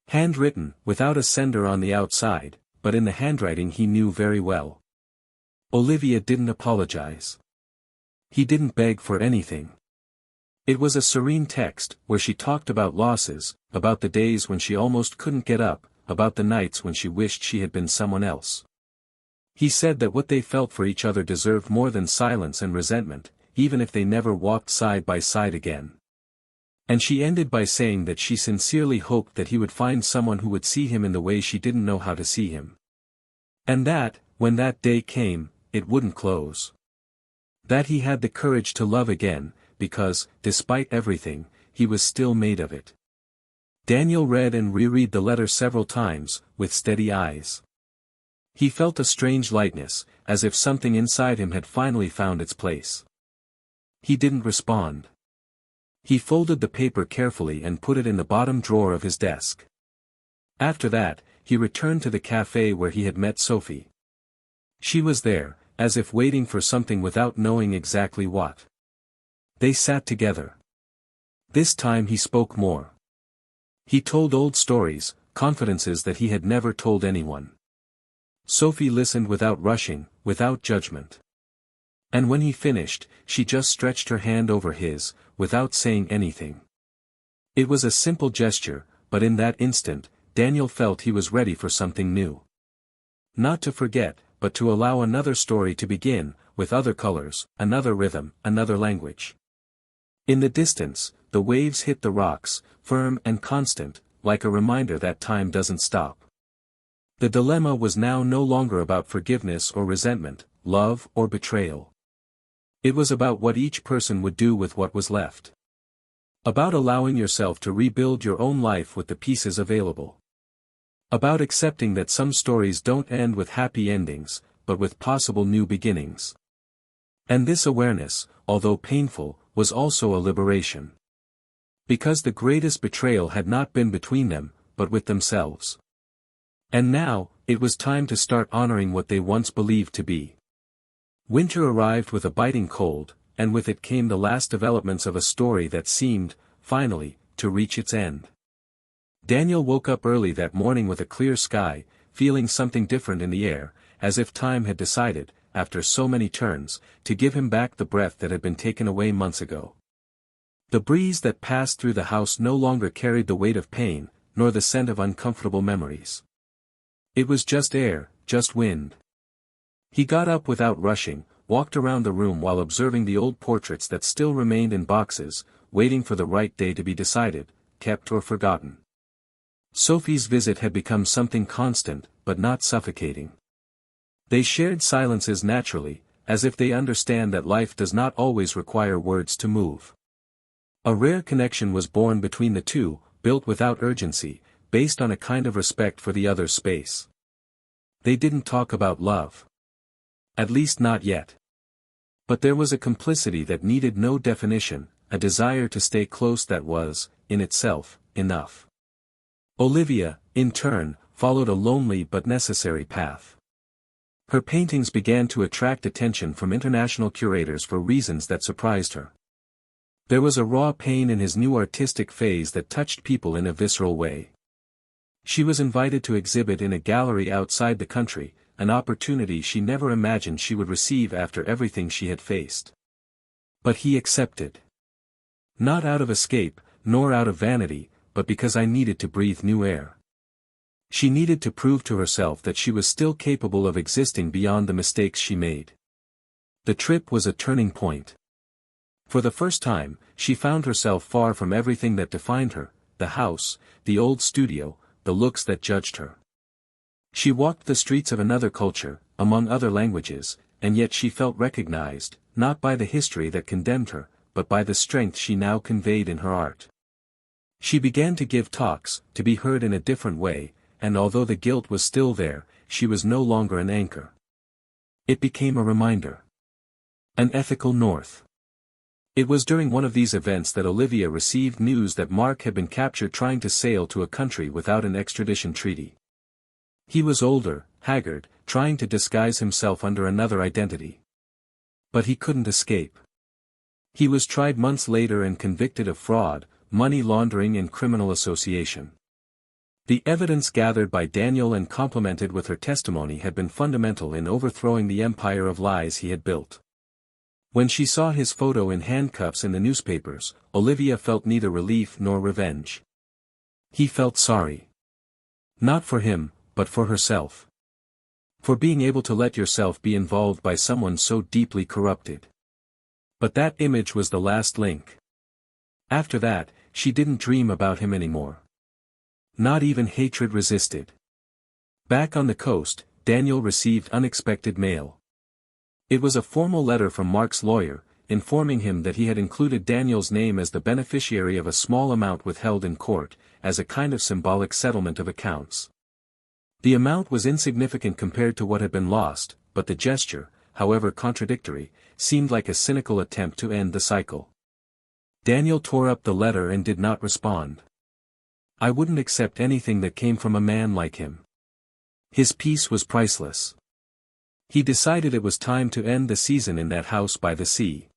Handwritten, without a sender on the outside, but in the handwriting he knew very well. Olivia didn't apologize. He didn't beg for anything. It was a serene text, where she talked about losses, about the days when she almost couldn't get up, about the nights when she wished she had been someone else. He said that what they felt for each other deserved more than silence and resentment, even if they never walked side by side again. And she ended by saying that she sincerely hoped that he would find someone who would see him in the way she didn't know how to see him. And that, when that day came, it wouldn't close. That he had the courage to love again, because, despite everything, he was still made of it. Daniel read and reread the letter several times, with steady eyes. He felt a strange lightness, as if something inside him had finally found its place. He didn't respond. He folded the paper carefully and put it in the bottom drawer of his desk. After that, he returned to the cafe where he had met Sophie. She was there, as if waiting for something without knowing exactly what. They sat together. This time he spoke more. He told old stories, confidences that he had never told anyone. Sophie listened without rushing, without judgment. And when he finished, she just stretched her hand over his, without saying anything. It was a simple gesture, but in that instant, Daniel felt he was ready for something new. Not to forget, but to allow another story to begin, with other colors, another rhythm, another language. In the distance, the waves hit the rocks, firm and constant, like a reminder that time doesn't stop. The dilemma was now no longer about forgiveness or resentment, love or betrayal. It was about what each person would do with what was left. About allowing yourself to rebuild your own life with the pieces available. About accepting that some stories don't end with happy endings, but with possible new beginnings. And this awareness, although painful, was also a liberation. Because the greatest betrayal had not been between them, but with themselves. And now, it was time to start honoring what they once believed to be. Winter arrived with a biting cold, and with it came the last developments of a story that seemed, finally, to reach its end. Daniel woke up early that morning with a clear sky, feeling something different in the air, as if time had decided, after so many turns, to give him back the breath that had been taken away months ago. The breeze that passed through the house no longer carried the weight of pain, nor the scent of uncomfortable memories. It was just air, just wind. He got up without rushing, walked around the room while observing the old portraits that still remained in boxes, waiting for the right day to be decided, kept or forgotten. Sophie's visit had become something constant, but not suffocating. They shared silences naturally, as if they understand that life does not always require words to move. A rare connection was born between the two, built without urgency, based on a kind of respect for the other's space. They didn't talk about love. At least not yet. But there was a complicity that needed no definition, a desire to stay close that was, in itself, enough. Olivia, in turn, followed a lonely but necessary path. Her paintings began to attract attention from international curators for reasons that surprised her. There was a raw pain in his new artistic phase that touched people in a visceral way. She was invited to exhibit in a gallery outside the country, an opportunity she never imagined she would receive after everything she had faced. But he accepted. Not out of escape, nor out of vanity, but because I needed to breathe new air. She needed to prove to herself that she was still capable of existing beyond the mistakes she made. The trip was a turning point. For the first time, she found herself far from everything that defined her, the house, the old studio, the looks that judged her. She walked the streets of another culture, among other languages, and yet she felt recognized, not by the history that condemned her, but by the strength she now conveyed in her art. She began to give talks, to be heard in a different way, and although the guilt was still there, she was no longer an anchor. It became a reminder. An ethical north. It was during one of these events that Olivia received news that Mark had been captured trying to sail to a country without an extradition treaty. He was older, haggard, trying to disguise himself under another identity. But he couldn't escape. He was tried months later and convicted of fraud, money laundering and criminal association. The evidence gathered by Daniel and complemented with her testimony had been fundamental in overthrowing the empire of lies he had built. When she saw his photo in handcuffs in the newspapers, Olivia felt neither relief nor revenge. He felt sorry. Not for him, but for herself. For being able to let yourself be involved by someone so deeply corrupted. But that image was the last link. After that, she didn't dream about him anymore. Not even hatred resisted. Back on the coast, Daniel received unexpected mail. It was a formal letter from Mark's lawyer, informing him that he had included Daniel's name as the beneficiary of a small amount withheld in court, as a kind of symbolic settlement of accounts. The amount was insignificant compared to what had been lost, but the gesture, however contradictory, seemed like a cynical attempt to end the cycle. Daniel tore up the letter and did not respond. I wouldn't accept anything that came from a man like him. His peace was priceless. He decided it was time to end the season in that house by the sea.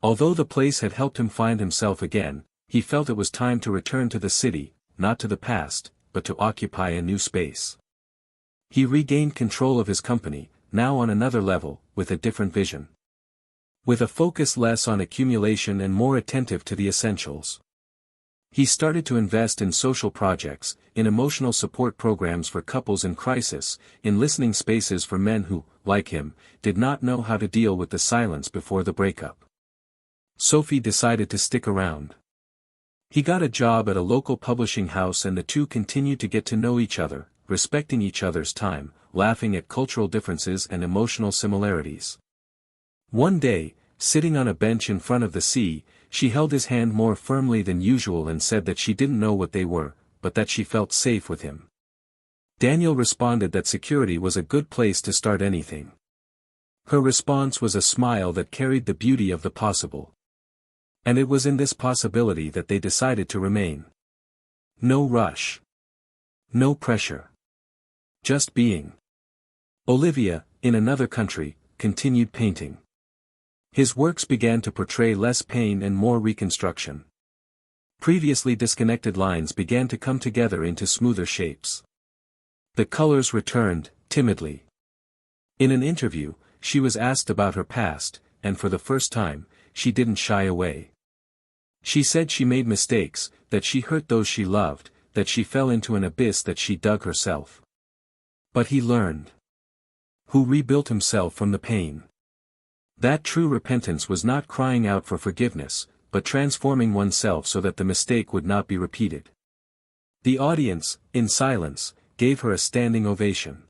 Although the place had helped him find himself again, he felt it was time to return to the city, not to the past, but to occupy a new space. He regained control of his company, now on another level, with a different vision. With a focus less on accumulation and more attentive to the essentials. He started to invest in social projects, in emotional support programs for couples in crisis, in listening spaces for men who, like him, did not know how to deal with the silence before the breakup. Sophie decided to stick around. He got a job at a local publishing house and the two continued to get to know each other, respecting each other's time, laughing at cultural differences and emotional similarities. One day, sitting on a bench in front of the sea, she held his hand more firmly than usual and said that she didn't know what they were, but that she felt safe with him. Daniel responded that security was a good place to start anything. Her response was a smile that carried the beauty of the possible. And it was in this possibility that they decided to remain. No rush. No pressure. Just being. Olivia, in another country, continued painting. His works began to portray less pain and more reconstruction. Previously disconnected lines began to come together into smoother shapes. The colors returned, timidly. In an interview, she was asked about her past, and for the first time, she didn't shy away. She said she made mistakes, that she hurt those she loved, that she fell into an abyss that she dug herself. But he learned. Who rebuilt himself from the pain. That true repentance was not crying out for forgiveness, but transforming oneself so that the mistake would not be repeated. The audience, in silence, gave her a standing ovation.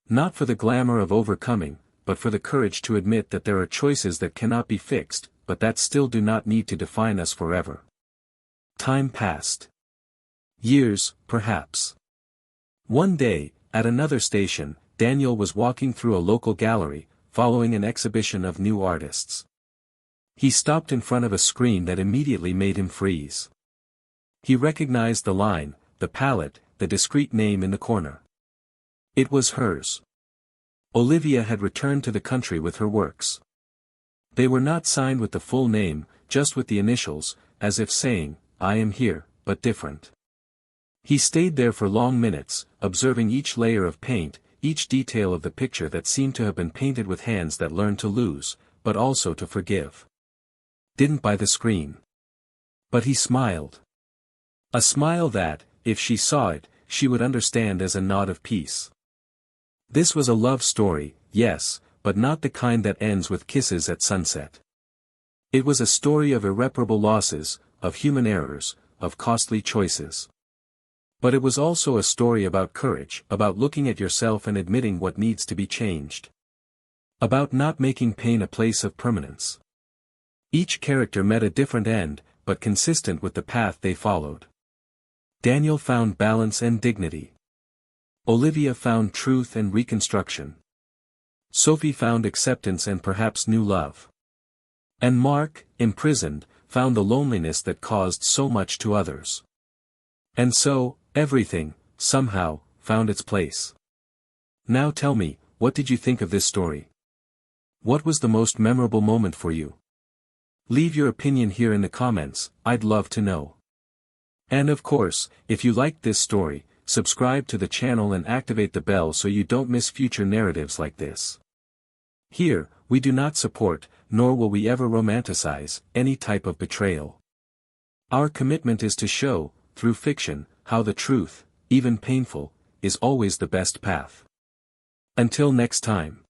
Not for the glamour of overcoming, but for the courage to admit that there are choices that cannot be fixed, but that still do not need to define us forever. Time passed. Years, perhaps. One day, at another station, Daniel was walking through a local gallery, following an exhibition of new artists. He stopped in front of a screen that immediately made him freeze. He recognized the line, the palette, the discreet name in the corner. It was hers. Olivia had returned to the country with her works. They were not signed with the full name, just with the initials, as if saying, I am here, but different. He stayed there for long minutes, observing each layer of paint, each detail of the picture that seemed to have been painted with hands that learned to lose, but also to forgive. Didn't buy the screen. But he smiled. A smile that, if she saw it, she would understand as a nod of peace. This was a love story, yes, but not the kind that ends with kisses at sunset. It was a story of irreparable losses, of human errors, of costly choices. But it was also a story about courage, about looking at yourself and admitting what needs to be changed. About not making pain a place of permanence. Each character met a different end, but consistent with the path they followed. Daniel found balance and dignity. Olivia found truth and reconstruction. Sophie found acceptance and perhaps new love. And Mark, imprisoned, found the loneliness that caused so much to others. And so, everything, somehow, found its place. Now tell me, what did you think of this story? What was the most memorable moment for you? Leave your opinion here in the comments, I'd love to know. And of course, if you liked this story, subscribe to the channel and activate the bell so you don't miss future narratives like this. Here, we do not support, nor will we ever romanticize, any type of betrayal. Our commitment is to show, through fiction, how the truth, even painful, is always the best path. Until next time.